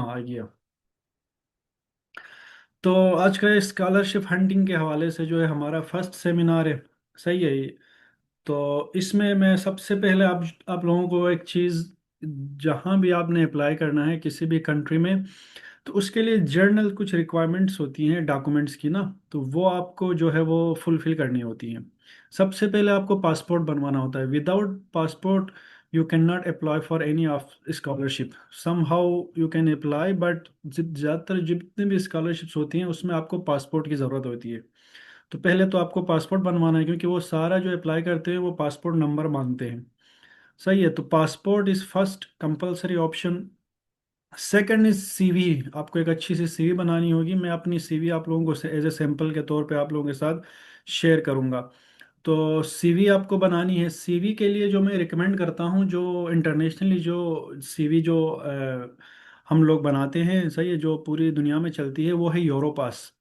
हाँ आ गया। तो आज का स्कॉलरशिप हंटिंग के हवाले से जो है हमारा फर्स्ट सेमिनार है। सही है ये। तो इसमें मैं सबसे पहले आप लोगों को एक चीज़, जहाँ भी आपने अप्लाई करना है किसी भी कंट्री में, तो उसके लिए जर्नल कुछ रिक्वायरमेंट्स होती हैं डॉक्यूमेंट्स की ना। तो वो आपको जो है वो फुलफिल करनी होती हैं। सबसे पहले आपको पासपोर्ट बनवाना होता है। Without passport you can not apply for any of scholarship. Somehow you can apply, but ज़्यादातर जितने भी स्कॉलरशिप्स होती हैं उसमें आपको पासपोर्ट की ज़रूरत होती है। तो पहले तो आपको पासपोर्ट बनवाना है, क्योंकि वो सारा जो अप्लाई करते हैं वो पासपोर्ट नंबर मांगते हैं। सही है। तो passport is first compulsory option. Second is CV. आपको एक अच्छी सी सीवी बनानी होगी। मैं अपनी सीवी आप लोगों को एज ए सैंपल के तौर पे आप लोगों के साथ शेयर करूंगा। तो सीवी आपको बनानी है। सीवी के लिए जो मैं रिकमेंड करता हूँ, जो इंटरनेशनली जो सीवी जो हम लोग बनाते हैं, सही है, जो पूरी दुनिया में चलती है, वो है यूरोपास।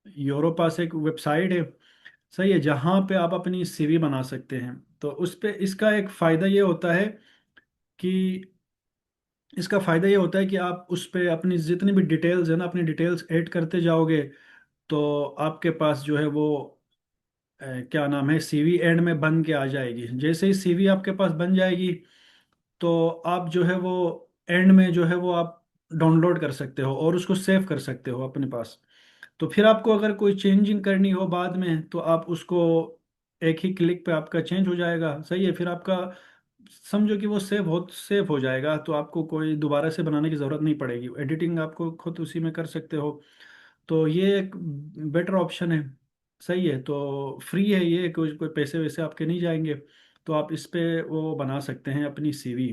यूरोपास एक वेबसाइट है, सही है, जहाँ पे आप अपनी सीवी बना सकते हैं। तो उस पे इसका एक फ़ायदा ये होता है कि आप उस पे अपनी जितनी भी डिटेल्स है ना, अपनी डिटेल्स ऐड करते जाओगे, तो आपके पास जो है वो क्या नाम है, सीवी एंड में बन के आ जाएगी। जैसे ही सीवी आपके पास बन जाएगी, तो आप जो है वो एंड में जो है वो आप डाउनलोड कर सकते हो और उसको सेव कर सकते हो अपने पास। तो फिर आपको अगर कोई चेंजिंग करनी हो बाद में, तो आप उसको एक ही क्लिक पे आपका चेंज हो जाएगा। सही है। फिर आपका समझो कि वो सेव हो जाएगा, तो आपको कोई दोबारा से बनाने की ज़रूरत नहीं पड़ेगी। एडिटिंग आपको खुद उसी में कर सकते हो। तो ये एक बेटर ऑप्शन है। सही है। तो फ्री है ये, कोई कोई पैसे वैसे आपके नहीं जाएंगे। तो आप इस पे वो बना सकते हैं अपनी सीवी।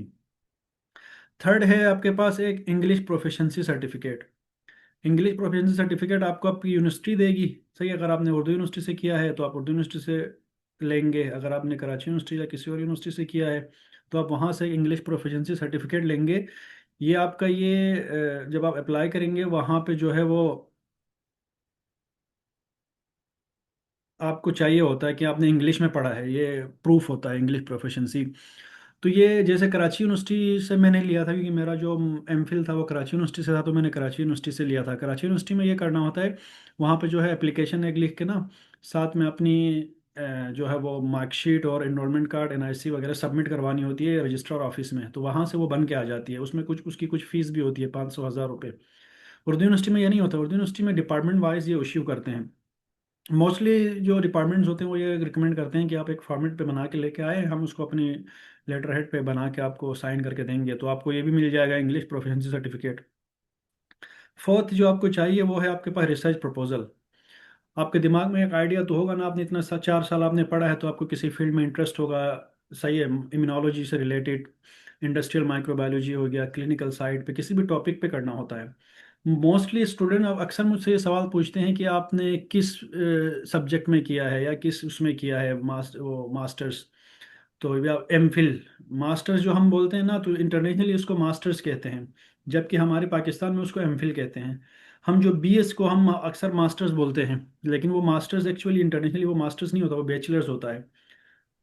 थर्ड है आपके पास एक English proficiency certificate. English proficiency certificate आपको आपकी यूनिवर्सिटी देगी। सही है। अगर आपने उर्दू यूनिवर्सिटी से किया है तो आप उर्दू यूनिवर्सिटी से लेंगे। अगर आपने कराची यूनिवर्सिटी या किसी और यूनिवर्सिटी से किया है तो आप वहाँ से इंग्लिश प्रोफिशिएंसी सर्टिफिकेट लेंगे। ये आपका ये जब आप अप्लाई करेंगे वहाँ पे जो है वो आपको चाहिए होता है कि आपने इंग्लिश में पढ़ा है, ये प्रूफ होता है इंग्लिश प्रोफिशिएंसी। तो ये जैसे कराची यूनिवर्सिटी से मैंने लिया था, क्योंकि मेरा जो एमफिल था वो कराची यूनिवर्सिटी से था, तो मैंने कराची यूनिवर्सिटी से लिया था। कराची यूनिवर्सिटी में ये करना होता है, वहाँ पे जो है एप्लीकेशन एक लिख के ना, साथ में अपनी जो है वो मार्कशीट और एनरोलमेंट कार्ड एनआईसी वगैरह सबमिट करवानी होती है रजिस्ट्रार ऑफिस में। तो वहाँ से वो बन के आ जाती है। उसमें कुछ उसकी कुछ फीस भी होती है, 500 1000 रुपये। उर्दू यूनिवर्सिटी में ये नहीं होता। उर्दू यूनिवर्सिटी में डिपार्टमेंट वाइज ये इश्यू करते हैं। मोस्टली जो डिपार्टमेंट्स होते हैं वो ये रिकमेंड करते हैं कि आप एक फॉर्मेट पे बना के लेके आए, हम उसको अपनी लेटर हेड पे बना के आपको साइन करके देंगे। तो आपको ये भी मिल जाएगा इंग्लिश प्रोफिशिएंसी सर्टिफिकेट। फोर्थ जो आपको चाहिए वो है आपके पास रिसर्च प्रपोजल। आपके दिमाग में एक आइडिया तो होगा ना, आपने इतना 4 साल आपने पढ़ा है तो आपको किसी फील्ड में इंटरेस्ट होगा। सही है। इम्यूनोलॉजी से रिलेटेड, इंडस्ट्रियल माइक्रोबायोलॉजी हो गया, क्लिनिकल साइड पे किसी भी टॉपिक पे करना होता है। मोस्टली स्टूडेंट अब अक्सर मुझसे ये सवाल पूछते हैं कि आपने किस सब्जेक्ट में किया है या किस उसमें किया है मास्टर्स। तो या एम फिल। मास्टर्स जो हम बोलते हैं ना, तो इंटरनेशनली उसको मास्टर्स कहते हैं, जबकि हमारे पाकिस्तान में उसको एम फिल कहते हैं। हम जो बीएस को हम अक्सर मास्टर्स बोलते हैं, लेकिन वो मास्टर्स एक्चुअली इंटरनेशनली वो मास्टर्स नहीं होता, वो बैचलर्स होता है।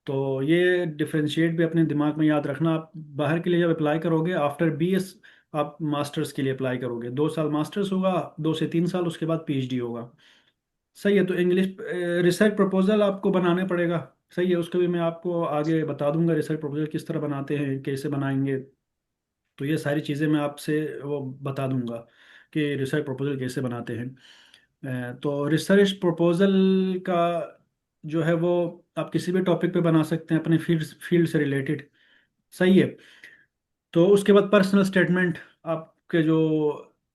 तो ये डिफरेंशिएट भी अपने दिमाग में याद रखना। आप बाहर के लिए जब अप्लाई करोगे आफ्टर बीएस, आप मास्टर्स के लिए अप्लाई करोगे, 2 साल मास्टर्स होगा, 2 से 3 साल उसके बाद पीएचडी होगा। सही है। तो इंग्लिश रिसर्च प्रपोजल आपको बनाने पड़ेगा। सही है। उसको भी मैं आपको आगे बता दूंगा, रिसर्च प्रपोजल किस तरह बनाते हैं, कैसे बनाएंगे। तो ये सारी चीज़ें मैं आपसे वो बता दूंगा कि रिसर्च प्रपोजल कैसे बनाते हैं। तो रिसर्च प्रपोजल का जो है वो आप किसी भी टॉपिक पे बना सकते हैं अपने फील्ड फील्ड से रिलेटेड। सही है। तो उसके बाद पर्सनल स्टेटमेंट, आपके जो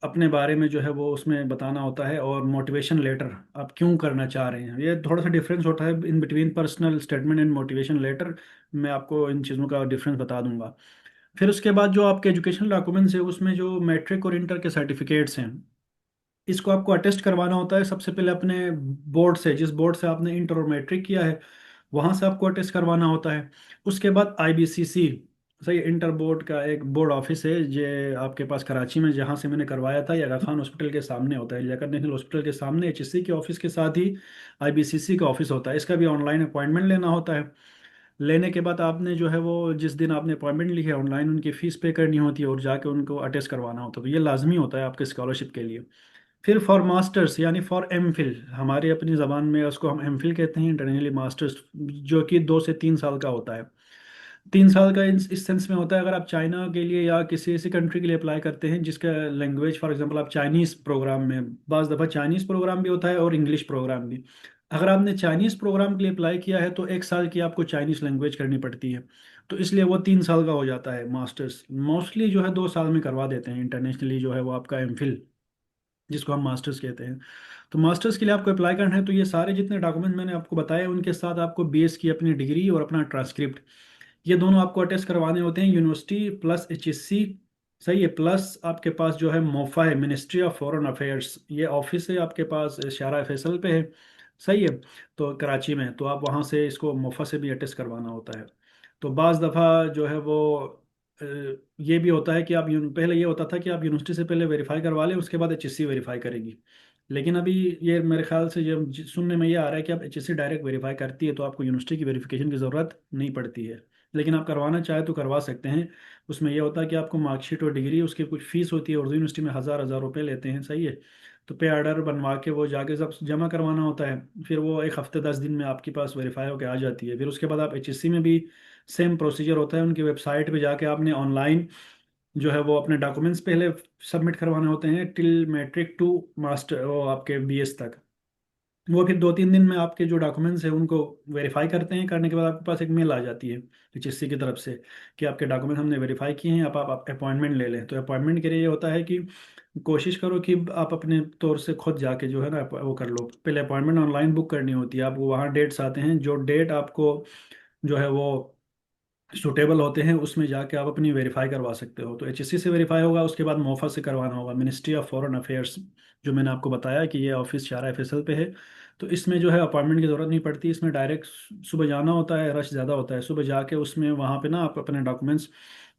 अपने बारे में जो है वो उसमें बताना होता है, और मोटिवेशन लेटर, आप क्यों करना चाह रहे हैं। ये थोड़ा सा डिफरेंस होता है in between personal statement and motivation letter. मैं आपको इन चीज़ों का डिफरेंस बता दूंगा। फिर उसके बाद जो आपके एजुकेशनल डॉक्यूमेंट्स है उसमें जो मैट्रिक और इंटर के सर्टिफिकेट्स हैं, इसको आपको अटेस्ट करवाना होता है सबसे पहले अपने बोर्ड से, जिस बोर्ड से आपने इंटर और मैट्रिक किया है वहाँ से आपको अटेस्ट करवाना होता है। उसके बाद आईबीसीसी, सही, इंटर बोर्ड का एक बोर्ड ऑफिस है जो आपके पास कराची में, जहाँ से मैंने करवाया था, या खान हॉस्पिटल के सामने होता है, लियाकत नेशनल हॉस्पिटल के सामने एचएससी के ऑफिस के साथ ही आईबीसीसी का ऑफिस होता है। इसका भी ऑनलाइन अपॉइंटमेंट लेना होता है। लेने के बाद आपने जो है वो जिस दिन आपने अपॉइंटमेंट ली है ऑनलाइन उनकी फ़ीस पे करनी होती है और जाके उनको अटेस्ट करवाना होता है, तो ये लाजमी होता है आपके स्कॉलरशिप के लिए। फिर फॉर मास्टर्स यानी फॉर एम फिल, हमारी अपनी ज़बान में उसको हम एम फिल कहते हैं, इंटरनेशनली मास्टर्स, जो कि 2 से 3 साल का होता है। 3 साल का इस सेंस में होता है, अगर आप चाइना के लिए या किसी ऐसी कंट्री के लिए अप्लाई करते हैं जिसका लैंग्वेज, फॉर एग्जांपल आप चाइनीज़ प्रोग्राम में, बाज़ दफ़ा चाइनीज़ प्रोग्राम भी होता है और इंग्लिश प्रोग्राम भी। अगर आपने चाइनीज़ प्रोग्राम के लिए अप्लाई किया है तो 1 साल की आपको चाइनीज़ लैंग्वेज करनी पड़ती है, तो इसलिए वो 3 साल का हो जाता है। मास्टर्स मोस्टली जो है 2 साल में करवा देते हैं इंटरनेशनली, जो है वो आपका एम फिल जिसको हम मास्टर्स कहते हैं। तो मास्टर्स के लिए आपको अप्लाई करना है तो ये सारे जितने डॉक्यूमेंट मैंने आपको बताए उनके साथ आपको बीएस की अपनी डिग्री और अपना ट्रांसक्रिप्ट, ये दोनों आपको अटेस्ट करवाने होते हैं, यूनिवर्सिटी प्लस एचएससी। सही है, प्लस आपके पास जो है मोफा है, मिनिस्ट्री ऑफ फॉरेन अफेयर्स, ये ऑफिस है आपके पास, शारा फैसल पे है। सही है, तो कराची में, तो आप वहाँ से इसको मोफा से भी अटेस्ट करवाना होता है। तो बाज़ दफ़ा जो है वो अ, ये भी होता है कि आप पहले ये होता था कि आप यूनिवर्सिटी से पहले वेरीफाई करवा लें, उसके बाद एचएससी वेरीफाई करेगी। लेकिन अभी ये मेरे ख्याल से ये सुनने में ये आ रहा है कि आप एचएससी डायरेक्ट वेरीफाई करती है तो आपको यूनिवर्सिटी की वेरिफिकेशन की ज़रूरत नहीं पड़ती है। लेकिन आप करवाना चाहे तो करवा सकते हैं। उसमें यह होता है कि आपको मार्कशीट और डिग्री, उसकी कुछ फ़ीस होती है, उर्दू यूनिवर्सिटी में हज़ार हज़ार रुपये लेते हैं। सही है, तो पे आर्डर बनवा के वो जाके सब जमा करवाना होता है, फिर वो एक हफ्ते 10 दिन में आपके पास वेरीफाई होकर आ जाती है। फिर उसके बाद आप एचएससी में भी सेम प्रोसीजर होता है, उनकी वेबसाइट पे जाके आपने ऑनलाइन जो है वो अपने डॉक्यूमेंट्स पहले सबमिट करवाने होते हैं टिल मैट्रिक टू मास्टर, वो आपके बीएस तक। वो फिर 2-3 दिन में आपके जो डॉक्यूमेंट्स हैं उनको वेरीफाई करते हैं, करने के बाद आपके पास एक मेल आ जाती है एचएससी की तरफ से कि आपके डॉक्यूमेंट हमने वेरीफाई किए हैं, अब आप अपॉइंटमेंट ले लें। तो अपॉइंटमेंट के लिए ये होता है कि कोशिश करो कि आप अपने तौर से खुद जाके जो है ना वो कर लो, पहले अपॉइंटमेंट ऑनलाइन बुक करनी होती है, आपको वहाँ डेट्स आते हैं, जो डेट आपको जो है वो सुटेबल होते हैं उसमें जाके आप अपनी वेरीफाई करवा सकते हो। तो एचएससी से वेरीफाई होगा, उसके बाद मोफा से करवाना होगा, मिनिस्ट्री ऑफ फॉरेन अफेयर्स, जो मैंने आपको बताया कि ये ऑफिस शारा फैसल पे है। तो इसमें जो है अपॉइंटमेंट की ज़रूरत नहीं पड़ती, इसमें डायरेक्ट सुबह जाना होता है, रश ज़्यादा होता है सुबह जाके, उसमें वहाँ पे ना आप अपने डॉक्यूमेंट्स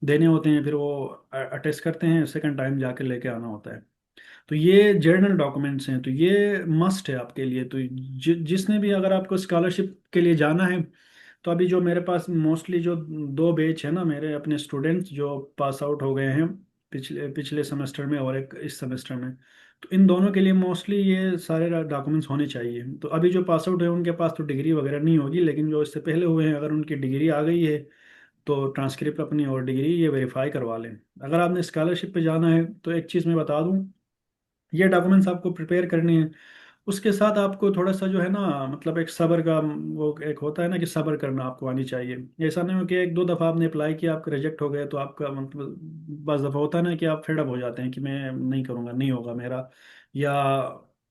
देने होते हैं, फिर वो अटेस्ट करते हैं, सेकंड टाइम जाके लेके आना होता है। तो ये जर्नल डॉक्यूमेंट्स हैं, तो ये मस्ट है आपके लिए। तो जिसने भी, अगर आपको स्कॉलरशिप के लिए जाना है, तो अभी जो मेरे पास मोस्टली जो 2 बैच है ना मेरे अपने स्टूडेंट्स जो पास आउट हो गए हैं पिछले पिछले सेमेस्टर में और एक इस सेमेस्टर में, तो इन दोनों के लिए मोस्टली ये सारे डॉक्यूमेंट्स होने चाहिए। तो अभी जो पास आउट है उनके पास तो डिग्री वगैरह नहीं होगी, लेकिन जो इससे पहले हुए हैं अगर उनकी डिग्री आ गई है तो ट्रांसक्रिप्ट अपनी और डिग्री ये वेरीफाई करवा लें। अगर आपने स्कॉलरशिप पे जाना है तो एक चीज़ मैं बता दूं, ये डॉक्यूमेंट्स आपको प्रिपेयर करने हैं, उसके साथ आपको थोड़ा सा जो है ना, मतलब एक सब्र का वो एक होता है ना कि सब्र करना आपको आनी चाहिए। ऐसा नहीं हो कि 1-2 दफ़ा आपने अप्लाई किया, आपका रिजेक्ट हो गया तो आपका मतलब, बस दफ़ा होता है ना कि आप फेडअप हो जाते हैं कि मैं नहीं करूँगा, नहीं होगा मेरा। या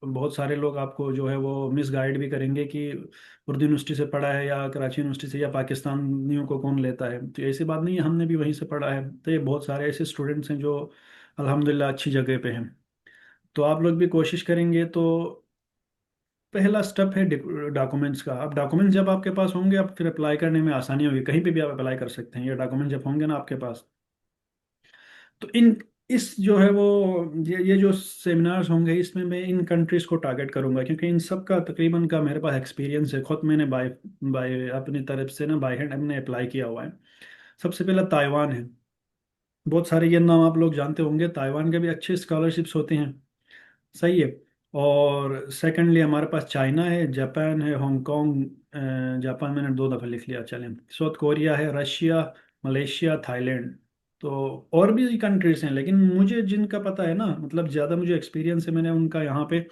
बहुत सारे लोग आपको जो है वो मिसगाइड भी करेंगे कि उर्दू यूनिवर्सिटी से पढ़ा है या कराची यूनिवर्सिटी से या पाकिस्तानियों को कौन लेता है, तो ऐसी बात नहीं है, हमने भी वहीं से पढ़ा है। तो ये बहुत सारे ऐसे स्टूडेंट्स हैं जो अल्हम्दुलिल्लाह अच्छी जगह पे हैं। तो आप लोग भी कोशिश करेंगे तो पहला स्टेप है डॉक्यूमेंट्स का। अब डॉक्यूमेंट्स जब आपके पास होंगे आप फिर अप्लाई करने में आसानी होगी, कहीं पे भी आप अप्लाई कर सकते हैं, ये डॉक्यूमेंट जब होंगे ना आपके पास। तो इन इस जो है वो ये जो सेमिनार्स होंगे इसमें मैं इन कंट्रीज़ को टारगेट करूंगा, क्योंकि इन सब का तकरीबन का मेरे पास एक्सपीरियंस है, खुद मैंने बाय बाय अपनी तरफ से ना बाय हैंड हमने अप्लाई किया हुआ है। सबसे पहला ताइवान है, बहुत सारे ये नाम आप लोग जानते होंगे, ताइवान के भी अच्छे स्कॉलरशिप्स होते हैं। सही है। और सेकंडली हमारे पास चाइना है, जापान है, हांगकांग, जापान मैंने 2 दफ़ा लिख लिया, चलें। साउथ कोरिया है, रशिया, मलेशिया, थाईलैंड। तो और भी कंट्रीज हैं, लेकिन मुझे जिनका पता है ना, मतलब ज़्यादा मुझे एक्सपीरियंस है, मैंने उनका यहाँ पे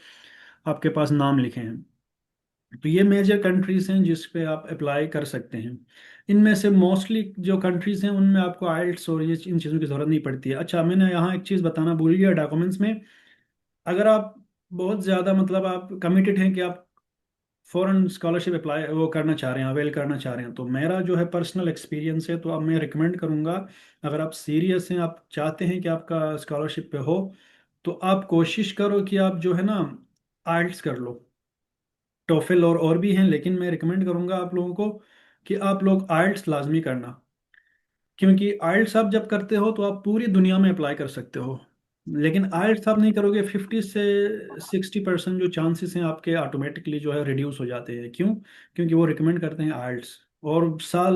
आपके पास नाम लिखे हैं। तो ये मेजर कंट्रीज हैं जिस पे आप अप्लाई कर सकते हैं। इनमें से मोस्टली जो कंट्रीज हैं उनमें आपको आइल्ट्स और ये इन चीज़ों की ज़रूरत नहीं पड़ती है। अच्छा, मैंने यहाँ एक चीज़ बताना भूल गया डॉक्यूमेंट्स में, अगर आप बहुत ज़्यादा मतलब आप कमिटेड हैं कि आप फॉरेन स्कॉलरशिप अप्लाई वो करना चाह रहे हैं, अवेल करना चाह रहे हैं, तो मेरा जो है पर्सनल एक्सपीरियंस है, तो अब मैं रिकमेंड करूँगा, अगर आप सीरियस हैं, आप चाहते हैं कि आपका स्कॉलरशिप पे हो, तो आप कोशिश करो कि आप जो है ना आइल्ट्स कर लो। टोफिल और भी हैं, लेकिन मैं रिकमेंड करूँगा आप लोगों को कि आप लोग आइल्ट्स लाजमी करना, क्योंकि आइल्ट्स आप जब करते हो तो आप पूरी दुनिया में अप्लाई कर सकते हो। लेकिन आइल्ट्स आप नहीं करोगे, 50 से 60% जो चांसेस हैं आपके ऑटोमेटिकली जो है रिड्यूस हो जाते हैं। क्यों? क्योंकि वो रिकमेंड करते हैं आइल्ट्स। और साल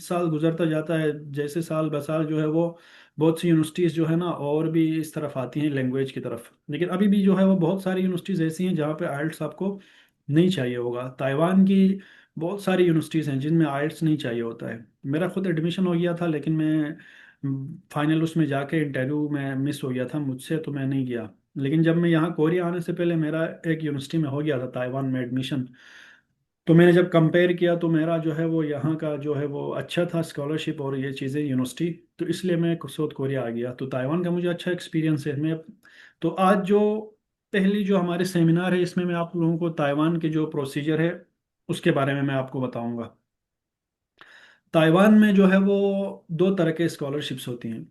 साल गुजरता जाता है, जैसे साल ब साल जो है वो बहुत सी यूनिवर्सिटीज़ जो है ना और भी इस तरफ आती हैं लैंग्वेज की तरफ। लेकिन अभी भी जो है वो बहुत सारी यूनिवर्सिटीज़ ऐसी हैं जहाँ पे आइल्स आपको नहीं चाहिए होगा। ताइवान की बहुत सारी यूनिवर्सिटीज़ हैं जिनमें आइल्स नहीं चाहिए होता है। मेरा खुद एडमिशन हो गया था, लेकिन मैं फाइनल उसमें जाके इंटरव्यू में मिस हो गया था मुझसे, तो मैं नहीं गया। लेकिन जब मैं यहाँ कोरिया आने से पहले मेरा एक यूनिवर्सिटी में हो गया था ताइवान में एडमिशन। तो मैंने जब कंपेयर किया तो मेरा जो है वो यहाँ का जो है वो अच्छा था स्कॉलरशिप और ये चीज़ें यूनिवर्सिटी। तो इसलिए मैं साउथ कोरिया आ गया। तो ताइवान का मुझे अच्छा एक्सपीरियंस है। मैं तो आज जो पहली जो हमारे सेमिनार है इसमें मैं आप लोगों को ताइवान के जो प्रोसीजर है उसके बारे में मैं आपको बताऊंगा। ताइवान में जो है वो दो तरह के स्कॉलरशिप्स होती हैं।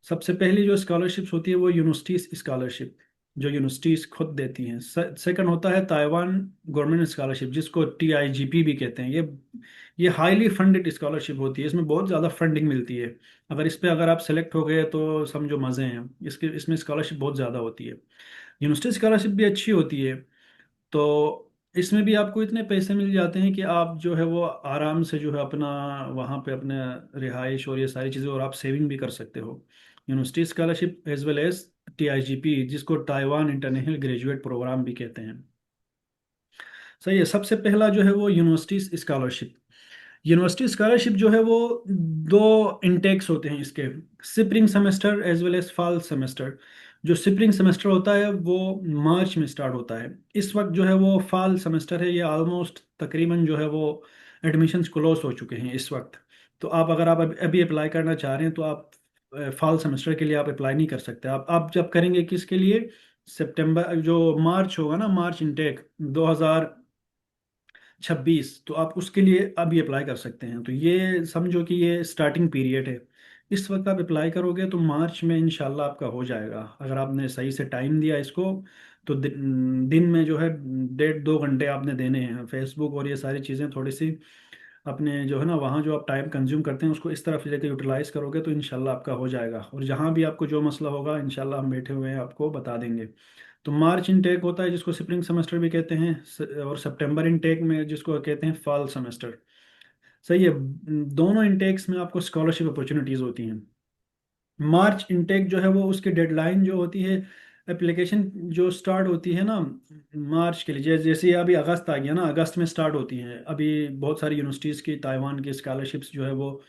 सबसे पहली जो स्कॉलरशिप्स होती है वो यूनिवर्सिटीज स्कॉलरशिप, जो यूनिवर्सिटीज खुद देती हैं। सेकंड होता है ताइवान गवर्नमेंट स्कॉलरशिप, जिसको TIGP भी कहते हैं। ये हाईली फंडेड स्कॉलरशिप होती है, इसमें बहुत ज़्यादा फंडिंग मिलती है। अगर आप सेलेक्ट हो गए तो समझो मज़े हैं। इसमें स्कॉलरशिप बहुत ज़्यादा होती है। यूनिवर्सिटी स्कॉलरशिप भी अच्छी होती है। तो इसमें भी आपको इतने पैसे मिल जाते हैं कि आप जो है वो आराम से जो है अपना वहाँ पे अपने रिहाइश और ये सारी चीज़ें, और आप सेविंग भी कर सकते हो। University scholarship as well as TIGP, जिसको ताइवान इंटरनेशनल ग्रेजुएट प्रोग्राम भी कहते हैं। सही है। सबसे पहला जो है वो यूनिवर्सिटी स्कॉलरशिप। यूनिवर्सिटी स्कॉलरशिप जो है वो दो इनटेक्स होते हैं इसके, spring semester as well as fall semester. जो स्प्रिंग सेमेस्टर होता है वो मार्च में स्टार्ट होता है। इस वक्त जो है वो फॉल सेमेस्टर है, ये ऑलमोस्ट तकरीबन जो है वो एडमिशन्स क्लोज हो चुके हैं इस वक्त। तो अगर आप अभी अप्लाई करना चाह रहे हैं तो आप फॉल सेमेस्टर के लिए आप अप्लाई नहीं कर सकते। आप जब करेंगे किसके लिए, सितंबर जो मार्च होगा ना, मार्च इनटेक 2026, तो आप उसके लिए अभी अप्लाई कर सकते हैं। तो ये समझो कि ये स्टार्टिंग पीरियड है। इस वक्त आप अप्लाई करोगे तो मार्च में इंशाल्लाह आपका हो जाएगा, अगर आपने सही से टाइम दिया इसको। तो दिन में जो है 1.5-2 घंटे आपने देने हैं। फेसबुक और ये सारी चीज़ें थोड़ी सी अपने जो है ना वहाँ जो आप टाइम कंज्यूम करते हैं उसको इस तरफ लेकर यूटिलाइज करोगे तो इंशाल्लाह आपका हो जाएगा। और जहाँ भी आपको जो मसला होगा इंशाल्लाह हम बैठे हुए हैं आपको बता देंगे। तो मार्च इनटेक होता है जिसको स्प्रिंग सेमेस्टर भी कहते हैं, और सितंबर इनटेक में जिसको कहते हैं फॉल सेमेस्टर। सही है। दोनों इनटेक्स में आपको स्कॉलरशिप अपॉर्चुनिटीज़ होती हैं। मार्च इनटेक जो है वो उसकी डेडलाइन जो होती है, एप्लीकेशन जो स्टार्ट होती है ना मार्च के लिए, जैसे ये अभी अगस्त आ गया ना, अगस्त में स्टार्ट होती हैं अभी बहुत सारी यूनिवर्सिटीज़ की ताइवान की स्कॉलरशिप्स जो है वो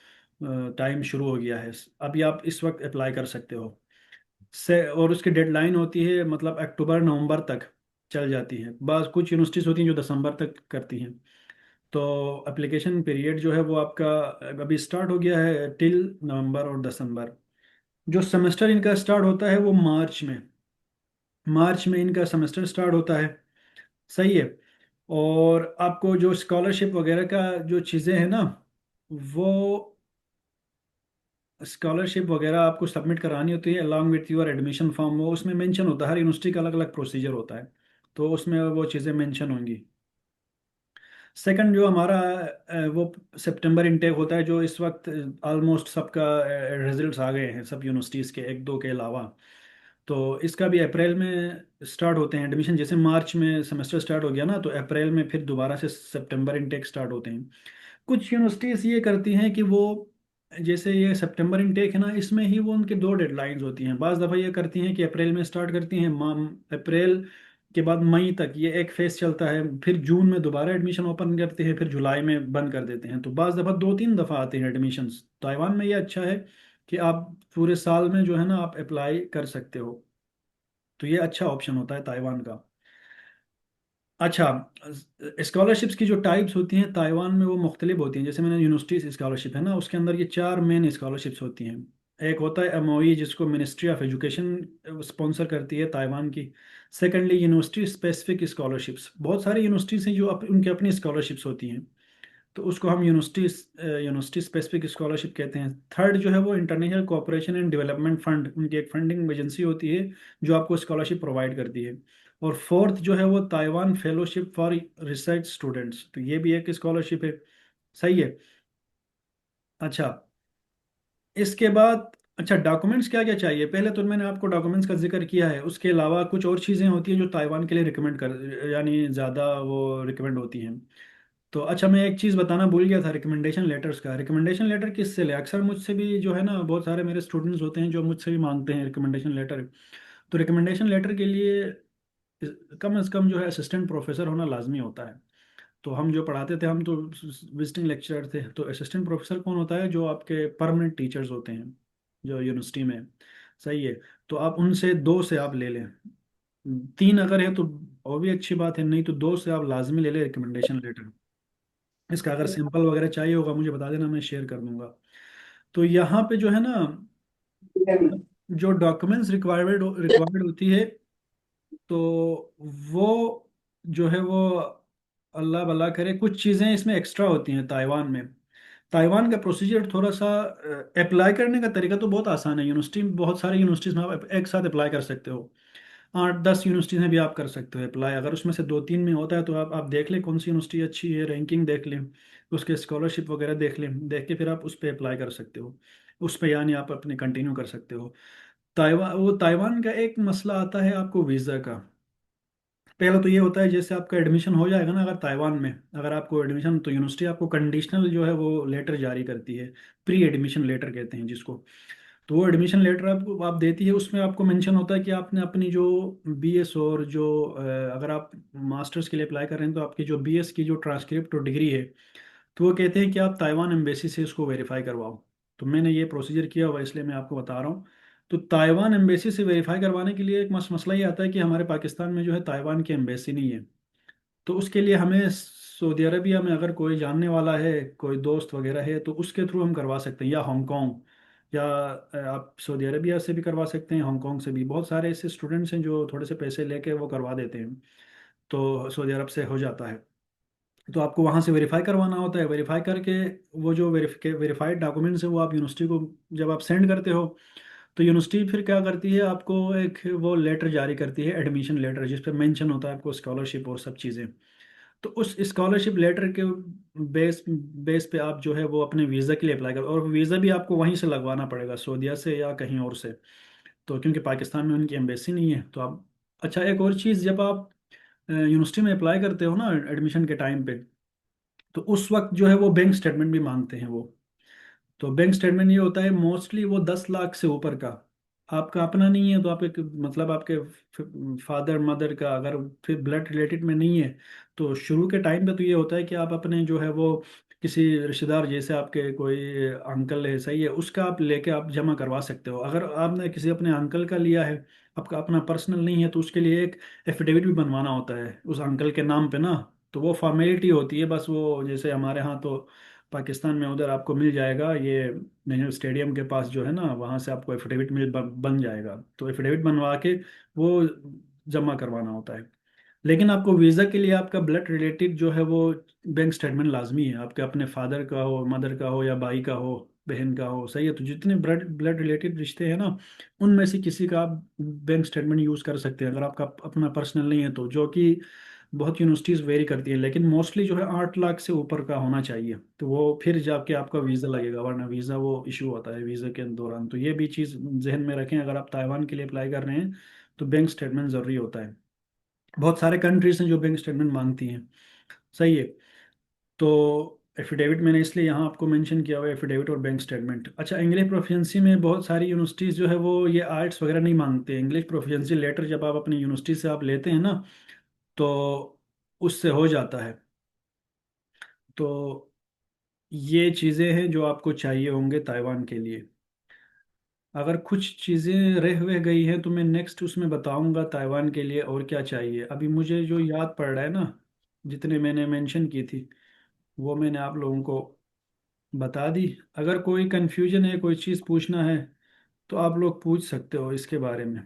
टाइम शुरू हो गया है। अभी आप इस वक्त अप्लाई कर सकते हो। और उसकी डेडलाइन होती है मतलब अक्टूबर नवंबर तक चल जाती है। बस कुछ यूनिवर्सिटीज़ होती हैं जो दिसंबर तक करती हैं। तो एप्लीकेशन पीरियड जो है वो आपका अभी स्टार्ट हो गया है टिल नवंबर और दिसंबर। जो सेमेस्टर इनका स्टार्ट होता है वो मार्च में इनका सेमेस्टर स्टार्ट होता है। सही है। और आपको जो स्कॉलरशिप वगैरह का जो चीज़ें हैं ना, वो स्कॉलरशिप वगैरह आपको सबमिट करानी होती है along with your admission form. वो उसमें मेंशन होता है, हर यूनिवर्सिटी का अलग अलग प्रोसीजर होता है। तो उसमें वो चीज़ें मेंशन होंगी। सेकंड जो हमारा वो सितंबर इनटेक होता है, जो इस वक्त ऑलमोस्ट सबका रिजल्ट्स आ गए हैं सब यूनिवर्सिटीज़ के, एक दो के अलावा। तो इसका भी अप्रैल में स्टार्ट होते हैं एडमिशन। जैसे मार्च में सेमेस्टर स्टार्ट हो गया ना, तो अप्रैल में फिर दोबारा से सितंबर इनटेक स्टार्ट होते हैं। कुछ यूनिवर्सिटीज़ ये करती हैं कि वो जैसे ये सितंबर इनटेक है ना, इसमें ही वो उनके दो डेडलाइंस होती हैं। बाज़ दफ़ा ये करती हैं कि अप्रैल में स्टार्ट करती हैं, अप्रैल के बाद मई तक ये एक फेज चलता है, फिर जून में दोबारा एडमिशन ओपन करते हैं, फिर जुलाई में बंद कर देते हैं। तो बाज़ दफ़ा 2-3 दफ़ा आते हैं एडमिशन्स। ताइवान में ये अच्छा है कि आप पूरे साल में जो है ना आप अप्लाई कर सकते हो। तो ये अच्छा ऑप्शन होता है ताइवान का। अच्छा, स्कॉलरशिप्स की जो टाइप्स होती हैं ताइवान में वो मुख्तलिफ होती हैं। जैसे मैंने यूनिवर्सिटी स्कॉलरशिप है ना, उसके अंदर ये चार मेन स्कॉलरशिप्स होती हैं। एक होता है MOE, जिसको मिनिस्ट्री ऑफ एजुकेशन स्पॉन्सर करती है ताइवान की। सेकेंडली यूनिवर्सिटी स्पेसिफिक स्कॉलरशिप्स, बहुत सारी यूनिवर्सिटीज़ हैं जो उनकी अपनी स्कॉलरशिप्स होती हैं। तो उसको हम यूनिवर्सिटी स्पेसिफिक स्कॉलरशिप कहते हैं। थर्ड जो है वो international cooperation and development fund, उनकी एक फंडिंग एजेंसी होती है जो आपको स्कॉलरशिप प्रोवाइड करती है। और फोर्थ जो है वो Taiwan fellowship for research students, तो ये भी एक स्कॉलरशिप है। सही है। अच्छा, इसके बाद अच्छा डॉक्यूमेंट्स क्या क्या चाहिए, पहले तो मैंने आपको डॉक्यूमेंट्स का जिक्र किया है। उसके अलावा कुछ और चीज़ें होती हैं जो ताइवान के लिए रिकमेंड कर यानी ज़्यादा वो रिकमेंड होती हैं। तो अच्छा, मैं एक चीज़ बताना भूल गया था रिकमेंडेशन लेटर्स का। रिकमेंडेशन लेटर किससे ले, अक्सर मुझसे भी जो है ना, बहुत सारे मेरे स्टूडेंट्स होते हैं जो मुझसे भी मांगते हैं रिकमेंडेशन लेटर। तो रिकमेंडेशन लेटर के लिए कम से कम जो है असिस्टेंट प्रोफेसर होना लाजमी होता है। तो हम जो पढ़ाते थे, हम तो विजिटिंग लेक्चरर थे। तो असिस्टेंट प्रोफेसर कौन होता है? जो आपके परमानेंट टीचर्स होते हैं जो यूनिवर्सिटी में। सही है। तो आप उनसे दो से आप ले लें। तीन अगर है तो और भी अच्छी बात है, नहीं तो दो से आप लाजमी ले लें रिकमेंडेशन लेटर। इसका अगर सैंपल वगैरह चाहिए होगा मुझे बता देना, मैं शेयर कर दूंगा। तो यहाँ पे जो है ना, जो डॉक्यूमेंट्स रिक्वायर्ड रिक्वायर्ड होती है, तो वो जो है वो, अल्लाह भला करे, कुछ चीज़ें इसमें एक्स्ट्रा होती हैं ताइवान में। ताइवान का प्रोसीजर थोड़ा सा, अप्लाई करने का तरीका तो बहुत आसान है। यूनिवर्सिटी में, बहुत सारी यूनिवर्सिटीज़ में आप एक साथ अप्लाई कर सकते हो। 8-10 यूनिवर्सिटीज़ में भी आप कर सकते हो अप्लाई। अगर उसमें से 2-3 में होता है तो आप देख लें कौन सी यूनिवर्सिटी अच्छी है, रैंकिंग देख लें, उसके स्कॉलरशिप वगैरह देख लें, देख के फिर आप उस पर अप्लाई कर सकते हो। उस पर यानी आप अपने कंटिन्यू कर सकते हो। ताइवान का एक मसला आता है आपको वीज़ा का। पहला तो ये होता है, जैसे आपका एडमिशन हो जाएगा ना अगर ताइवान में, अगर आपको एडमिशन, तो यूनिवर्सिटी आपको कंडीशनल जो है वो लेटर जारी करती है। प्री एडमिशन लेटर कहते हैं जिसको। तो वो एडमिशन लेटर आपको आप देती है, उसमें आपको मेंशन होता है कि आपने अपनी जो बीएस और जो अगर आप मास्टर्स के लिए अप्लाई कर रहे हैं तो आपकी जो बीएस की जो ट्रांसक्रिप्ट और डिग्री है, तो वो कहते हैं कि आप ताइवान एम्बेसी से इसको वेरीफाई करवाओ। तो मैंने ये प्रोसीजर किया हुआ है, इसलिए मैं आपको बता रहा हूँ। तो ताइवान एम्बेसी से वेरीफाई करवाने के लिए एक मसला ये आता है कि हमारे पाकिस्तान में जो है ताइवान की एम्बेसी नहीं है। तो उसके लिए हमें सऊदी अरबिया में अगर कोई जानने वाला है, कोई दोस्त वगैरह है, तो उसके थ्रू हम करवा सकते हैं, या हांगकांग, या आप सऊदी अरबिया से भी करवा सकते हैं, हांगकांग से भी। बहुत सारे ऐसे स्टूडेंट्स हैं जो थोड़े से पैसे लेके वो करवा देते हैं, तो सऊदी अरब से हो जाता है। तो आपको वहाँ से वेरीफाई करवाना होता है। वेरीफाई करके वो जो वेरीफाइड डॉक्यूमेंट्स है वो आप यूनिवर्सिटी को जब आप सेंड करते हो, तो यूनिवर्सिटी फिर क्या करती है, आपको एक वो लेटर जारी करती है, एडमिशन लेटर, जिस पे मेंशन होता है आपको स्कॉलरशिप और सब चीज़ें। तो उस स्कॉलरशिप लेटर के बेस बेस पे आप जो है वो अपने वीज़ा के लिए अप्लाई करो, और वीज़ा भी आपको वहीं से लगवाना पड़ेगा, सऊदीया से या कहीं और से। तो क्योंकि पाकिस्तान में उनकी एम्बेसी नहीं है तो आप। अच्छा, एक और चीज़, जब आप यूनिवर्सिटी में अप्लाई करते हो ना एडमिशन के टाइम पे, तो उस वक्त जो है वो बैंक स्टेटमेंट भी मांगते हैं वो। तो बैंक स्टेटमेंट ये होता है मोस्टली वो 10 लाख से ऊपर का। आपका अपना नहीं है तो आप एक, मतलब आपके फादर मदर का, अगर फिर ब्लड रिलेटेड में नहीं है, तो शुरू के टाइम पे तो ये होता है कि आप अपने जो है वो किसी रिश्तेदार, जैसे आपके कोई अंकल है, सही है, उसका आप लेके आप जमा करवा सकते हो। अगर आपने किसी अपने अंकल का लिया है, आपका अपना पर्सनल नहीं है, तो उसके लिए एक एफिडेविट भी बनवाना होता है उस अंकल के नाम पे ना। तो वो फॉर्मेलिटी होती है बस, वो जैसे हमारे यहाँ तो पाकिस्तान में उधर आपको मिल जाएगा ये नेहरू स्टेडियम के पास जो है ना, वहाँ से आपको एफिडेविट बन जाएगा। तो एफिडेविट बनवा के वो जमा करवाना होता है। लेकिन आपको वीज़ा के लिए आपका ब्लड रिलेटेड जो है वो बैंक स्टेटमेंट लाजमी है। आपके अपने फादर का हो, मदर का हो, या भाई का हो, बहन का हो, सही है। तो जितने ब्लड ब्लड रिलेटेड रिश्ते हैं ना, उनमें से किसी का आप बैंक स्टेटमेंट यूज़ कर सकते हैं, अगर आपका अपना पर्सनल नहीं है तो। जो कि बहुत यूनिवर्सिटीज़ वेरी करती है, लेकिन मोस्टली जो है 8 लाख से ऊपर का होना चाहिए, तो वो फिर जाके आपका वीज़ा लगेगा, वरना वीज़ा वो इशू होता है वीज़ा के दौरान। तो ये भी चीज़ जहन में रखें, अगर आप ताइवान के लिए अप्लाई कर रहे हैं तो बैंक स्टेटमेंट ज़रूरी होता है। बहुत सारे कंट्रीज हैं जो बैंक स्टेटमेंट मांगती हैं, सही है। तो एफिडेविट मैंने इसलिए यहाँ आपको मेंशन किया हुआ है, एफिडेविट और बैंक स्टेटमेंट। अच्छा, इंग्लिश प्रोफिशिएंसी में बहुत सारी यूनिवर्सिटीज़ जो है वो ये आर्ट्स वगैरह नहीं मांगते। इंग्लिश प्रोफिशिएंसी लेटर जब आप अपनी यूनिवर्सिटी से आप लेते हैं ना, तो उससे हो जाता है। तो ये चीज़ें हैं जो आपको चाहिए होंगे ताइवान के लिए। अगर कुछ चीज़ें रह वह गई हैं तो मैं नेक्स्ट उसमें बताऊंगा ताइवान के लिए और क्या चाहिए। अभी मुझे जो याद पड़ रहा है ना, जितने मैंने मेंशन की थी वो मैंने आप लोगों को बता दी। अगर कोई कंफ्यूजन है, कोई चीज़ पूछना है, तो आप लोग पूछ सकते हो इसके बारे में।